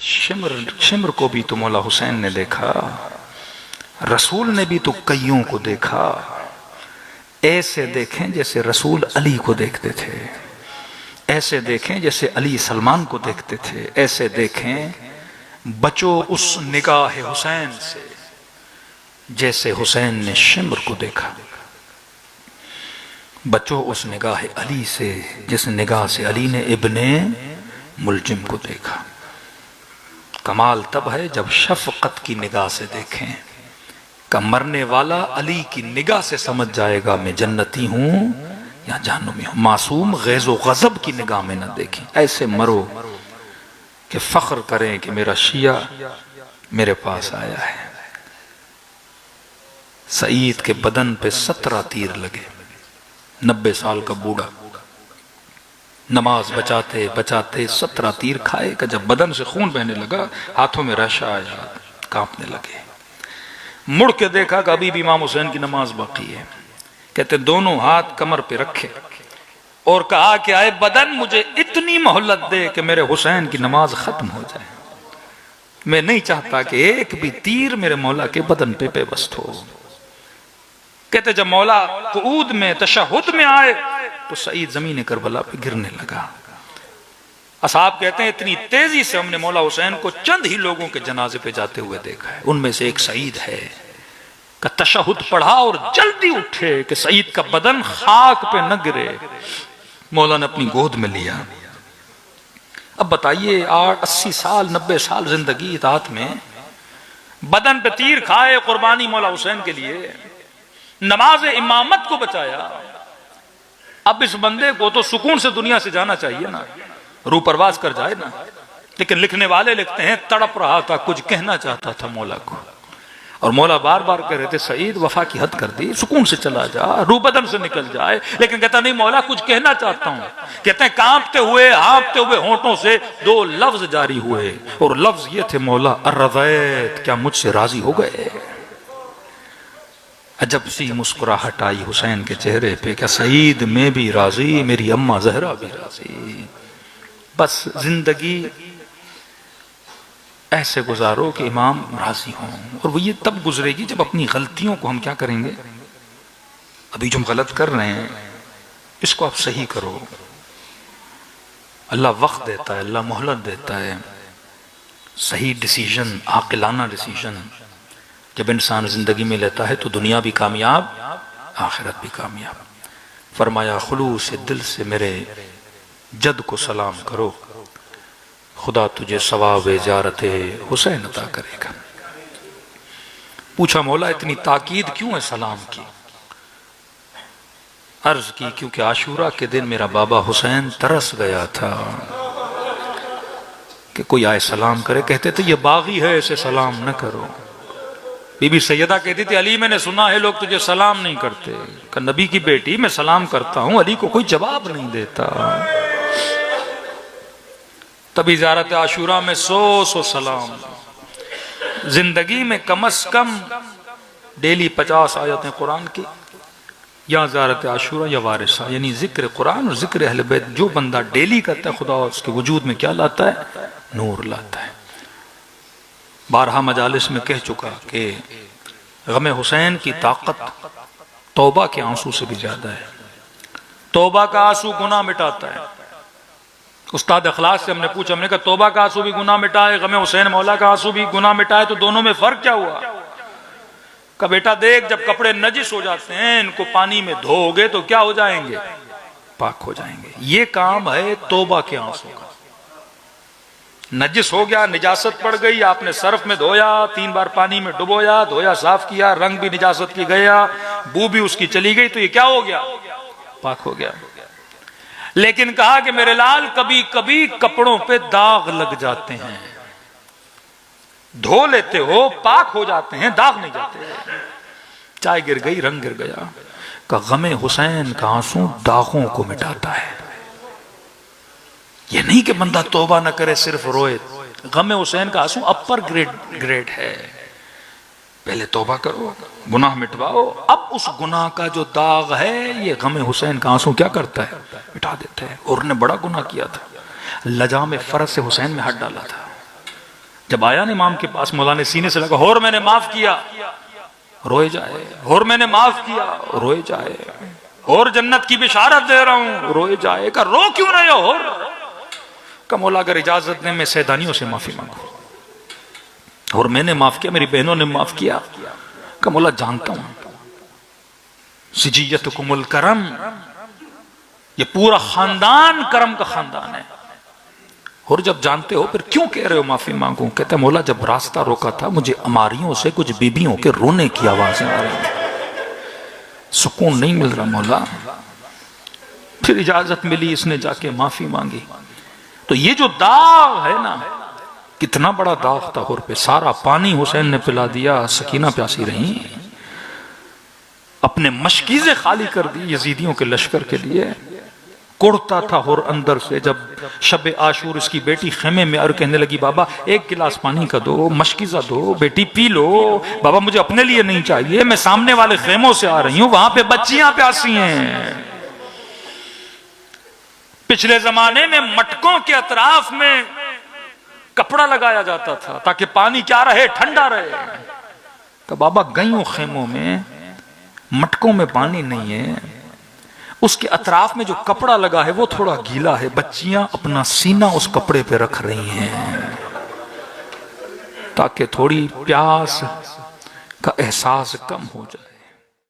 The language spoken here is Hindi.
शिम्र शिम्र को भी तो मौला हुसैन ने देखा, रसूल ने भी तो कईयों को देखा। ऐसे देखें जैसे रसूल अली को देखते थे, ऐसे देखें जैसे अली सलमान को देखते थे, ऐसे देखें बचो उस निगाह हुसैन से जैसे हुसैन ने शिम्र को देखा। बचो उस निगाह अली से जिस निगाह से अली ने इब्ने मुलजिम को देखा। कमाल तब है जब शफकत की निगाह से देखें। का मरने वाला अली की निगाह से समझ जाएगा मैं जन्नती हूं या जहन्नुमी हूं। मासूम गैज़ो गज़ब की निगाह में न देखें, ऐसे मरो कि फख्र करें कि मेरा शिया मेरे पास आया है। सईद के बदन पे 17 तीर लगे, 90 साल का बूढ़ा नमाज बचाते बचाते 17 तीर खाए का जब बदन से खून बहने लगा, हाथों में रशा आया, कांपने लगे। मुड़ के देखा कि अभी भी इमाम हुसैन की नमाज बाकी है। कहते दोनों हाथ कमर पे रखे और कहा कि आए बदन मुझे इतनी मोहलत दे कि मेरे हुसैन की नमाज खत्म हो जाए। मैं नहीं चाहता कि एक भी तीर मेरे मौला के बदन पे पेवस्त हो। कहते जब मौला कुऊद में तशहुद में आए तो सईद जमीन करबला पे गिरने लगा। असहाब कहते हैं इतनी तेजी से हमने मौला हुसैन को चंद ही लोगों के जनाजे पे जाते हुए देखा है। उनमें से एक सईद है का तशहुद पढ़ा और जल्दी उठे कि सईद का बदन खाक पे न गिरे। मौला ने अपनी गोद में लिया। अब बताइए 80 साल 90 साल जिंदगी इताअत में, बदन पे तीर खाए, कुर्बानी मौला हुसैन के लिए, नमाज इमामत को बचाया। अब इस बंदे को तो सुकून से दुनिया से जाना चाहिए ना, रूह परवाज कर जाए ना। लेकिन लिखने वाले लिखते हैं तड़प रहा था, कुछ कहना चाहता था मौला को, और मौला बार बार कह रहे थे सईद वफा की हद कर दी, सुकून से चला जा, रूह बदन से निकल जाए। लेकिन कहता नहीं मौला कुछ कहना चाहता हूं। कहते हैं कांपते हुए हाँफते हुए होंठों से 2 लफ्ज जारी हुए, और लफ्ज ये थे मौला अर्रज़ैत, क्या मुझसे राजी हो गए। अजब सी मुस्कुराहट आई हुसैन के चेहरे पे, क्या सईद में भी राजी, मेरी अम्मा जहरा भी राजी। बस जिंदगी ऐसे गुजारो कि इमाम राजी हों। और वो ये तब गुजरेगी जब अपनी गलतियों को हम क्या करेंगे, अभी जो हम गलत कर रहे हैं इसको आप सही करो। अल्लाह वक्त देता है, अल्लाह मोहलत देता है। सही डिसीजन, आकिलाना डिसीजन जब इंसान जिंदगी में लेता है तो दुनिया भी कामयाब, आखिरत भी कामयाब। फरमाया खुलूस दिल से मेरे जद को सलाम करो, खुदा तुझे सवाब ज़ियारत हुसैन अता करेगा। पूछा मौला इतनी ताकीद क्यों है सलाम की। अर्ज की क्योंकि आशूरा के दिन मेरा बाबा हुसैन तरस गया था कि कोई आए सलाम करे। कहते थे ये बागी है, इसे सलाम न करो। बीबी सैयदा कहती थी अली मैंने सुना है लोग तुझे सलाम नहीं करते। कि नबी की बेटी मैं सलाम करता हूं, अली को कोई जवाब नहीं देता। तभी ज़ियारत आशूरा में 100 सलाम। जिंदगी में कम से कम डेली 50 आयतें कुरान की, या ज़ियारत आशूरा या वारिसा, यानी जिक्र कुरान और जिक्र अहले बैत जो बंदा डेली करता है, खुदा उसके वजूद में क्या लाता है, नूर लाता है। बारहा मजालिस में कह चुका कि गम हुसैन की ताकत तौबा के आंसू से भी ज्यादा है। तौबा का आंसू गुनाह मिटाता है। उस्ताद अखलास से हमने पूछा, हमने कहा तौबा का आंसू भी गुनाह मिटाए, गम हुसैन मौला का आंसू भी गुनाह मिटाए, तो दोनों में फर्क क्या हुआ। का बेटा देख जब कपड़े नजिस हो जाते हैं इनको पानी में धोओगे तो क्या हो जाएंगे, पाक हो जाएंगे। ये काम है तौबा के आंसू का। नजिस हो गया, निजासत पड़ गई, आपने सर्फ में धोया, 3 बार पानी में डुबोया, धोया, साफ किया, रंग भी निजासत की गया, बू भी उसकी चली गई, तो ये क्या हो गया, पाक हो गया। लेकिन कहा कि मेरे लाल कभी कभी कपड़ों पे दाग लग जाते हैं, धो लेते हो पाक हो जाते हैं, दाग नहीं जाते। चाय गिर गई, रंग गिर गया। का गमे हुसैन का आंसू दागों को मिटाता है। ये नहीं कि बंदा तौबा न करे सिर्फ रोए। गम हुसैन का आंसू अपर ग्रेड है। पहले तौबा करो, गुनाह मिटवाओ, अब उस गुनाह का जो दाग है ये गम हुसैन का आंसू क्या करता है, मिटा देता है। और ने बड़ा गुनाह किया था, लजा में फर्ज से हुसैन में हाथ डाला था। जब आया ना इमाम के पास, मौला ने सीने से लगा, और मैंने माफ किया, रोए जाए, और मैंने माफ किया, रोए जाए, और जन्नत की बिशारत दे रहा हूं, रोए जाए। का रो क्यों रहे हो? का मौला अगर इजाजत दे मैं सैदानियों से माफी मांगू, और मैंने माफ किया, मेरी बहनों ने माफ किया। का मौला जानता हूं सिजियतुकुमुल करम, ये पूरा खानदान करम का खानदान है, और जब जानते हो फिर क्यों कह रहे हो माफी मांगू? कहते मौला जब रास्ता रोका था मुझे अमारियों से कुछ बीबियों के रोने की आवाजें आ रही, सुकून नहीं मिल रहा मौला। फिर इजाजत मिली, इसने जाके माफी मांगी। तो ये जो दाग है ना, कितना बड़ा दाग था हुर पे। सारा पानी हुसैन ने पिला दिया, सकीना प्यासी रही, अपने मशकीज़े खाली कर दी यजीदियों के लश्कर के लिए। कुड़ता था हुर अंदर से। जब शब आशूर इसकी बेटी खेमे में और कहने लगी बाबा एक गिलास पानी का दो, मशकीज़ा दो, बेटी पी लो। बाबा मुझे अपने लिए नहीं चाहिए, मैं सामने वाले खेमों से आ रही हूं, वहां पे बच्चियां प्यासी हैं। पिछले जमाने में मटकों के अतराफ में कपड़ा लगाया जाता था ताकि पानी क्या रहे, ठंडा रहे। तो बाबा गई हूं खेमों में, मटकों में पानी नहीं है, उसके अतराफ में जो कपड़ा लगा है वो थोड़ा गीला है, बच्चियां अपना सीना उस कपड़े पे रख रही हैं ताकि थोड़ी प्यास का एहसास कम हो जाए।